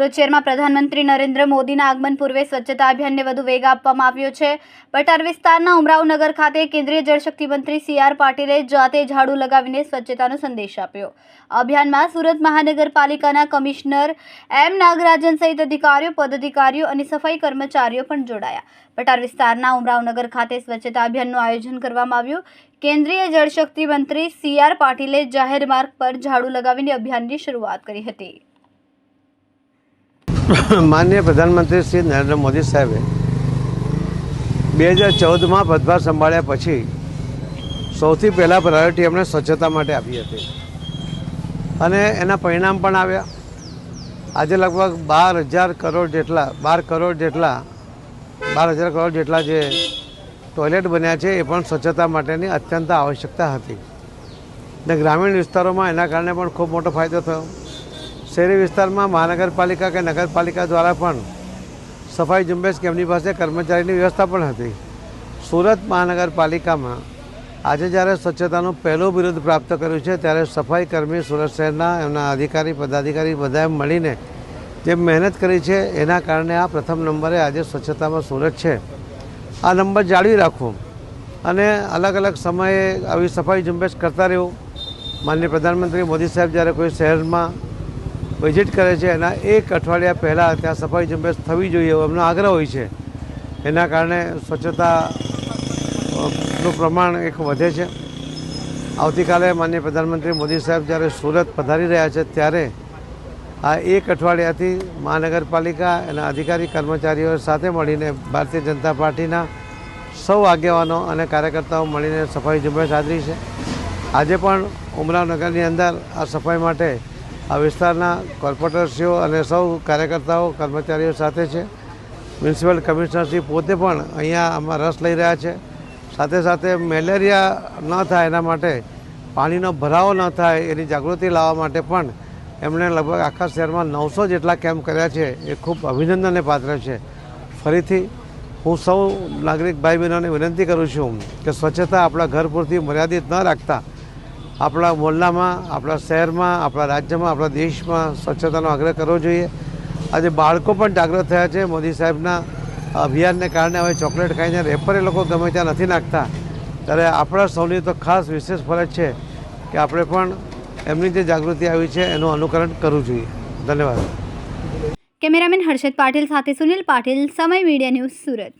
સુરત શહેરમાં પ્રધાનમંત્રી નરેન્દ્ર મોદીના આગમન પૂર્વે સ્વચ્છતા અભિયાનને વધુ વેગ આપવામાં આવ્યો છે। પટાર વિસ્તારના ઉમરાવનગર ખાતે કેન્દ્રીય જળશક્તિ મંત્રી CR પાટીલે જાતે ઝાડુ લગાવીને સ્વચ્છતાનો સંદેશ આપ્યો। અભિયાનમાં સુરત મહાનગરપાલિકાના કમિશનર M નાગરાજન સહિત અધિકારીઓ, પદાધિકારીઓ અને સફાઈ કર્મચારીઓ પણ જોડાયા। પટાર વિસ્તારના ઉમરાવનગર ખાતે સ્વચ્છતા અભિયાનનું આયોજન કરવામાં આવ્યું। કેન્દ્રીય જળશક્તિ મંત્રી CR પાટીલે જાહેર માર્ગ પર ઝાડુ લગાવીને અભિયાનની શરૂઆત કરી હતી। माननीय प्रधानमंत्री श्री नरेंद्र मोदी साहेबे 2014 में पदभार संभाळ्या पछी सौथी पहला प्रायोरिटी एमणे स्वच्छता माटे आपी हती अने एना परिणाम पण आव्या। आज लगभग 12,000 करोड़ जेटला जे टॉयलेट बन्या छे ए पण स्वच्छता माटेनी अत्यंत आवश्यकता हती ने ग्रामीण विस्तारोमां एना कारणे पण खूब मोटो फायदो थयो। शहरी विस्तार में महानगरपालिका के नगरपालिका द्वारा पण सफाई झुंबेश के पास कर्मचारी की व्यवस्था पण हती। सूरत महानगरपालिका में आज जयरे स्वच्छता पहलू बिरुद प्राप्त कर्युं छे त्यारे सफाई कर्मी सूरत शहरना एमना अधिकारी पदाधिकारी बधाए मळीने जे मेहनत करी छे एना कारणे आ प्रथम नंबरे आज स्वच्छता में सूरत छे। आ नंबर जाळवी राखवो अने अलग अलग समये आवी सफाई झुंबेश करता रहेवुं। माननीय प्रधानमंत्री मोदी साहेब जयरे कोई शहर में विजिट करे छे एना एक अठवाडिया पहला त्यां सफाई झुंबेश थवी जोईए एवो एमनो आग्रह होय छे। एना कारणे स्वच्छतानुं प्रमाण एक वधे छे। आवतीकाले माननीय प्रधानमंत्री मोदी साहेब ज्यारे सूरत पधारी रह्या छे त्यारे आ एक अठवाडियाथी महानगरपालिका एना अधिकारी कर्मचारीओ साथे मळीने भारतीय जनता पार्टीना सौ आगेवानो अने कार्यकर्ताओ मळीने सफाई झुंबेश हाजरी छे। आजे पण उमरावनगरनी अंदर आ सफाई माटे आ विस्तारना कोर्पोरेटरश्रीओ अने सौ कार्यकर्ताओ कर्मचारीओ साथे छे। म्युनिसिपल कमिशनरश्री पोते पण अहींया आमां रस लई रह्या छे। साथे साथे मेलेरिया न थाय एना माटे पाणीनो भरावो न थाय एनी जागृति लाववा माटे पण एमणे लगभग आखा शहेरमां 900 जेटला केम्प कर्या छे। ए खूब अभिनंदनने पात्र छे। फरीथी हूँ सौ नागरिक भाई बहनोने विनंती करूँ छूँ कि स्वच्छता आपणा घर पूरती मर्यादित न राखता अपना मोहल्ला में, अपना शहर में, अपना राज्य में, अपना देश में स्वच्छता आग्रह करवो जोईए। आज बाळको पण जागृत थया छे। मोदी साहेबना अभियान ने कारणे हवे चॉकलेट खाईने रेपर ए लोको गमे त्यां नथी नाखता त्यारे आपणा सौनी तो खास विशेष फरज छे कि आपणे पण एमनी जे जागृति आवी छे एनुं अनुकरण करवुं जोईए। धन्यवाद। कैमरामेन हर्षद पाटिल साथे सुनील पाटिल, समय मीडिया न्यूज़, सूरत।